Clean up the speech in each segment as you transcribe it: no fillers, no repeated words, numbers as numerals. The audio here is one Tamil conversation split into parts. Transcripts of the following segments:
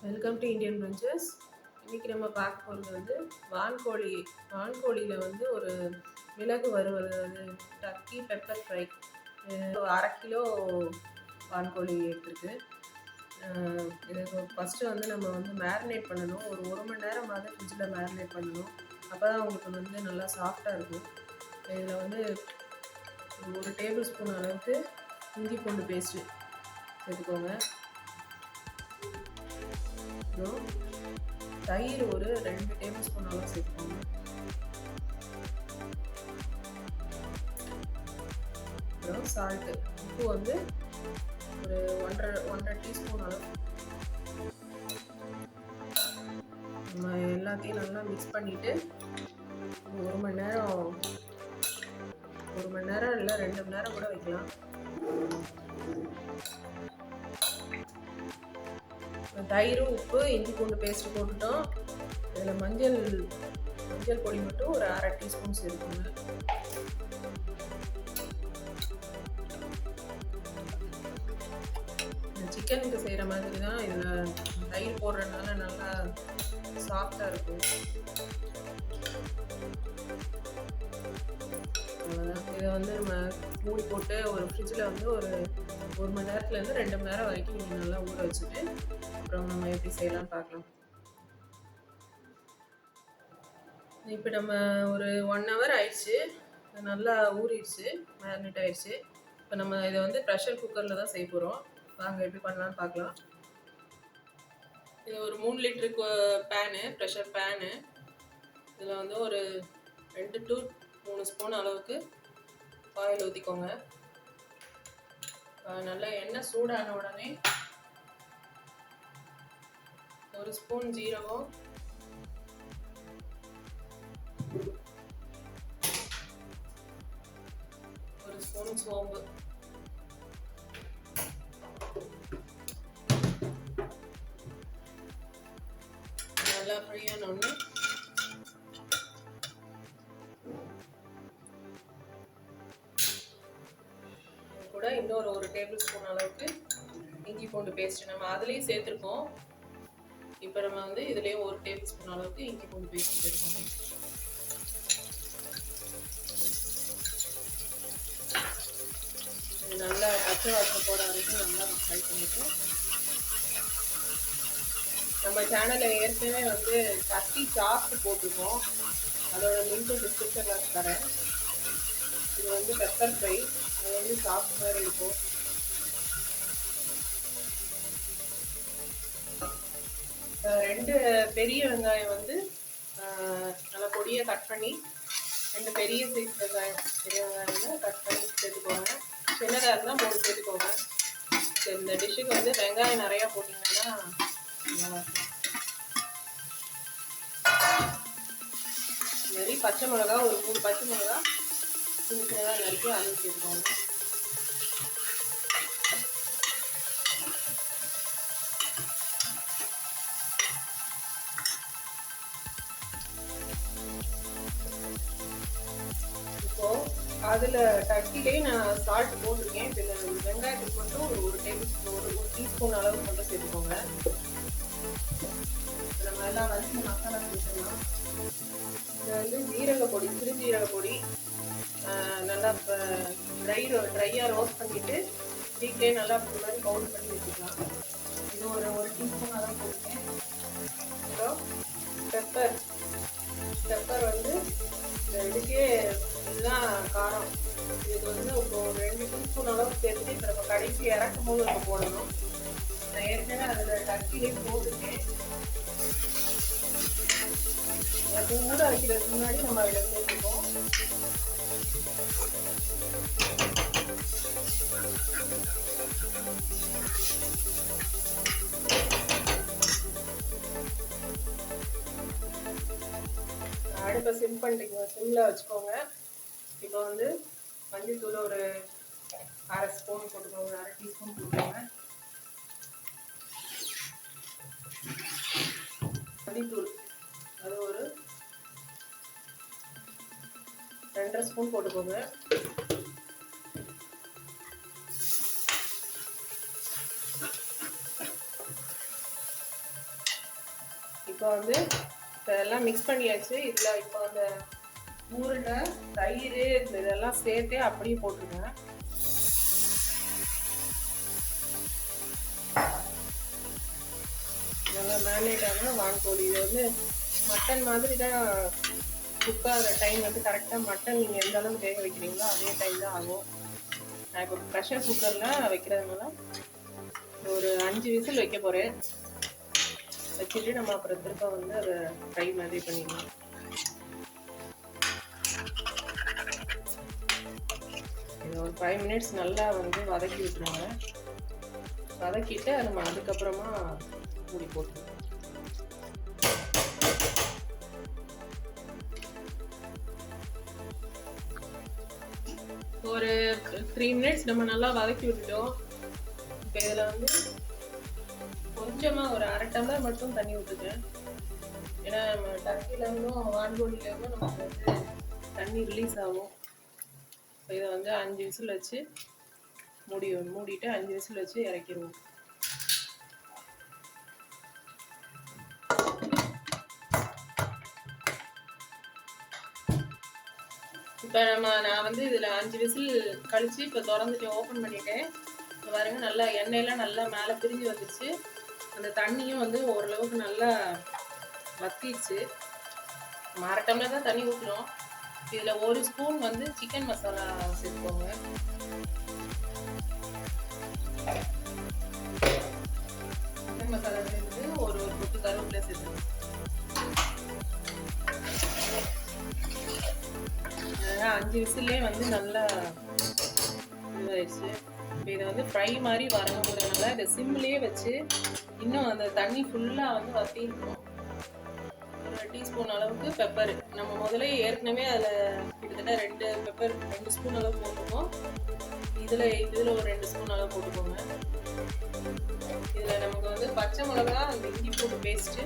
Welcome to Indian பிரஞ்சஸ். இன்றைக்கி நம்ம பார்க்க போகிறது வந்து வான்கோழியில் வந்து ஒரு மிளகு வறுவல், அது டர்க்கி பெப்பர் ஃப்ரை. 1/2 கிலோ வான்கோழி எடுத்துருக்கு. இதுக்கு ஃபஸ்ட்டு வந்து நம்ம வந்து மேரினேட் பண்ணணும். ஒரு 1 மணி நேரமாவது ஃப்ரிட்ஜில் மேரினேட் பண்ணணும். அப்போ தான் உங்களுக்கு வந்து நல்லா சாஃப்டாக இருக்கும். இதில் வந்து 1 டேபிள் ஸ்பூன் அளவுக்கு இஞ்சி பூண்டு பேஸ்ட்டு சேர்த்துக்கோங்க. அப்புறம் தயிர் ஒரு 2 டேபிள் ஸ்பூன் அளவு சேர்த்துக்கோங்க. அப்புறம் சால்ட்டு, உப்பு வந்து ஒரு 1.5 டீஸ்பூன் அளவு. நம்ம எல்லாத்தையும் நல்லா மிக்ஸ் பண்ணிவிட்டு 1 மணி நேரம் இல்லை 2 மணி நேரம் கூட வைக்கலாம். தயிர், உப்பு, இஞ்சி பூண்டு பேஸ்ட் போட்டுட்டோம். இதில் மஞ்சள் பொடி மட்டும் ஒரு 1/2 டீஸ்பூன் சேர்த்துக்கோங்க. சிக்கனுக்கு செய்கிற மாதிரி தான் இதில் தயிர் போடுறதுனால நல்லா சாஃப்டாக இருக்கும். அவ்வளோதான். இதை வந்து நம்ம மூடி போட்டு ஒரு ஃப்ரிட்ஜில் வந்து ஒரு 1 மணி நேரத்துலேருந்து 2 மணி நேரம் வரைக்கும் நீங்கள் நல்லா ஊற வச்சுட்டு அப்புறம் நம்ம எப்படி செய்யலாம் பார்க்கலாம். இப்போ நம்ம ஒரு 1 ஹவர் ஆயிடுச்சு, நல்லா ஊறிடுச்சு, மேரினேட் ஆயிடுச்சு. இப்போ நம்ம இதை வந்து ப்ரெஷர் குக்கரில் தான் செய்ய போகிறோம். வாங்க எப்படி பண்ணலான்னு பார்க்கலாம். இது ஒரு 3 லிட்டருக்கு பேனு, ப்ரெஷர் பேனு. இதில் வந்து ஒரு 2 to 3 ஸ்பூன் அளவுக்கு ஆயில் ஊற்றிக்கோங்க. நல்லா எண்ணெய் சூடான உடனே 1 ஸ்பூன் ஜீரகம், 1 ஸ்பூன் சோம்பு, நல்லா ஃப்ரீயான ஒன்று கூட இன்னொரு 1 டேபிள் ஸ்பூன் அளவுக்கு இஞ்சி பூண்டு பேஸ்ட் நம்ம அதுலேயும் சேர்த்துருக்கோம். இப்போ நம்ம வந்து இதுலேயும் 1 டேபிள் ஸ்பூன் அளவுக்கு இஞ்சி பூண்டு பேஸ்ட் சேர்த்துக்கோங்க. இது நல்லா பச்சை வாசனை போட வரைக்கும் நல்லா ஃப்ரை பண்ணிட்டு, நம்ம சேனலில் ஏற்கனவே வந்து டர்க்கி சாப்ஸ் போட்டிருக்கோம். அதோட லிங்க் டிஸ்கிரிப்ஷனில் தரேன். இது வந்து பெப்பர் ஃப்ரை, அது வந்து சாப்ஸ் மாதிரி இருக்கும். ரெண்டு பெரிய வெங்காயம் வந்து நல்லா பொடியாக கட் பண்ணி, 2 பெரிய சைஸ் வெங்காயம், பெரிய வெங்காயம் கட் பண்ணி சேர்த்துக்கோங்க. சின்னதாக இருந்தால் 3 சேர்த்துக்கோங்க. இந்த டிஷ்ஷுக்கு வந்து வெங்காயம் நிறையா போட்டிங்கன்னா நல்லாயிருக்கும். இந்த மாதிரி பச்சை மிளகா ஒரு 3 பச்சை மிளகா சின்ன சின்னதாக நறுக்கி அதையும் சேர்த்துக்கோங்க. இப்போது அதில் டர்க்கிலே நான் சால்ட் போட்டிருக்கேன். இப்போ இந்த வெங்காயத்துக்கு மட்டும் ஒரு டேபிள் ஸ்பூன், ஒரு டீஸ்பூன் அளவுக்கு மட்டும் சேர்த்துக்கோங்க. நம்ம எல்லாம் வச்சு மசாலா சேர்த்துக்கலாம். இதில் வந்து ஜீரக பொடி, சிறுஜீரக பொடி நல்லா ட்ரையாக ரோஸ்ட் பண்ணிவிட்டு வீட்லேயே நல்லா இந்த மாதிரி பவுடர் பண்ணி வச்சுக்கலாம். இது ஒரு டீஸ்பூன் அளவு போட்டுருக்கேன். அப்புறம் பெப்பர் வந்து இதுக்கே இதுதான் காரம். இதுக்கு வந்து இப்போ 2 டீஸ்பூன் அளவு சேர்த்து இப்போ நம்ம கடைசி இறக்கும் போது நம்ம போடணும். நான் ஏற்கனவே அதில் டர்க்கிலே போட்டுருக்கேன். அது மூட வைக்கிறதுக்கு முன்னாடி நம்ம அதில் சேர்த்துப்போம். அடுப்பை சிம்மில் வச்சுக்கோங்க. இப்போ வந்து மஞ்சள்தூள் ஒரு 1/2 ஸ்பூன் போட்டுக்கோங்க, 1/2 டீஸ்பூன் போட்டுக்கோங்க. மல்லித்தூள் அது ஒரு 2.5 ஸ்பூன் போட்டுக்கோங்க. இப்போ வந்து இதெல்லாம் மிக்ஸ் பண்ணியாச்சு. இதில் இப்போ அந்த ஊறுன தயிர் இதெல்லாம் சேர்த்து அப்படியே போட்டுருங்க. நல்லா மேரினேட் ஆன வான்கோழி. இது வந்து மட்டன் மாதிரி தான் குக் ஆகிற டைம் வந்து கரெக்டாக மட்டன் நீங்கள் எந்த அளவுக்கு வேக வைக்கிறீங்களோ அதே டைம் தான் ஆகும். நான் இப்போ ப்ரெஷர் குக்கரில் வைக்கிறதுனால ஒரு 5 விசில் வைக்க போகிறேன். வச்சுட்டு நம்ம அப்புறம் திரும்ப வந்து அதை ஃப்ரை மாதிரி பண்ணிடலாம். இதை ஒரு 5 மினிட்ஸ் நல்லா வந்து வதக்கி விட்டுருங்க. வதக்கிட்டு நம்ம அதுக்கப்புறமா மூடி போட்டுருவோம். ஒரு 3 மினிட்ஸ் நம்ம நல்லா வதக்கி விட்டுட்டோம். இப்போ இதில் வந்து கொஞ்சமாக ஒரு 1/2 டம்ளர் மட்டும் தண்ணி விட்டுக்கேன். ஏன்னா நம்ம டர்க்கிலேருந்தும் வான்கோழிலேருந்தும் நமக்கு வந்து தண்ணி ரிலீஸ் ஆகும். இப்போ இதை வந்து 5 விசில் வச்சு மூடிட்டு 5 விசில் வச்சு இறக்கிடுவோம். இப்போ நான் வந்து இதில் 5 விசில் கழித்து இப்போ திறந்துட்டு ஓப்பன் பண்ணிட்டேன். இப்போ பாருங்க நல்லா எண்ணெயெல்லாம் நல்லா மேலே பிரிஞ்சு வந்துடுச்சு. அந்த தண்ணியும் வந்து ஓரளவுக்கு நல்லா வத்திடுச்சு. 1/2 டம்ளர் தான் தண்ணி ஊற்றணும். இதில் 1 ஸ்பூன் வந்து சிக்கன் மசாலா சேர்த்துக்கோங்க. சிக்கன் மசாலா சேர்த்து ஒரு கொத்து கருவேப்பிலை சேர்த்துக்கணும். 5 விசிலே வந்து நல்லா இதாகிடுச்சு. இப்போ இதை வந்து ஃப்ரை மாதிரி வரணுங்கிறதுனால இதை சிம்லேயே வச்சு இன்னும் அந்த தண்ணி ஃபுல்லாக வந்து வத்திருக்கணும். ஒரு டீஸ்பூன் அளவுக்கு பெப்பர் நம்ம முதல்ல ஏற்கனவே அதில் கிட்டத்தட்ட 2 ஸ்பூன் அளவு போட்டுக்கோம். இதில் ஒரு 2 ஸ்பூன் அளவு போட்டுக்கோங்க. இதில் நமக்கு வந்து பச்சை மிளகா அந்த இஞ்சி பூண்டு பேஸ்ட்டு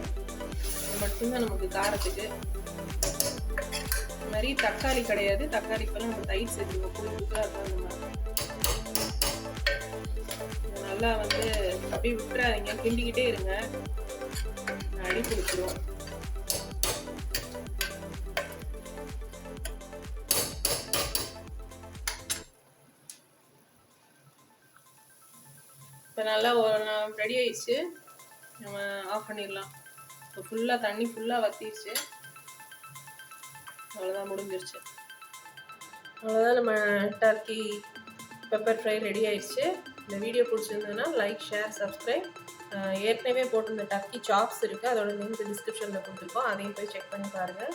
இது மட்டும்தான் நமக்கு காரத்துக்கு. இந்த மாதிரி தக்காளி கிடையாது. தக்காளிக்கெல்லாம் நம்ம தயிர் சேர்த்துக்கோம். புளிப்புக்கு அதான் அந்த மாதிரி. நல்லா வந்து அப்படியே விட்டுறாதீங்க, கிண்டிக்கிட்டே இருங்க, அடி பிடிச்சிரும். இப்போ நல்லா ரெடி ஆயிடுச்சு. நம்ம ஆஃப் பண்ணிடலாம். இப்போ ஃபுல்லாக தண்ணி ஃபுல்லாக வத்திடுச்சு. அவ்வளோதான், முடிஞ்சிருச்சு. அவ்வளோதான், நம்ம டர்க்கி பெப்பர் ஃப்ரை ரெடி ஆயிடுச்சு. இந்த வீடியோ பிடிச்சிருந்ததுன்னா லைக், ஷேர், சப்ஸ்கிரைப். ஏற்கனவே போட்டிருந்த டர்க்கி சாப்ஸ் இருக்குது, அதோட லிங்க் டிஸ்கிரிப்ஷனில் கொடுத்துருக்கோம். அதையும் போய் செக் பண்ணி பாருங்கள்.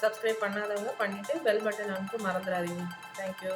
சப்ஸ்கிரைப் பண்ணாதவங்க பண்ணிவிட்டு பெல் பட்டன் அமுக்க மறந்துடாதீங்க. தேங்க்யூ.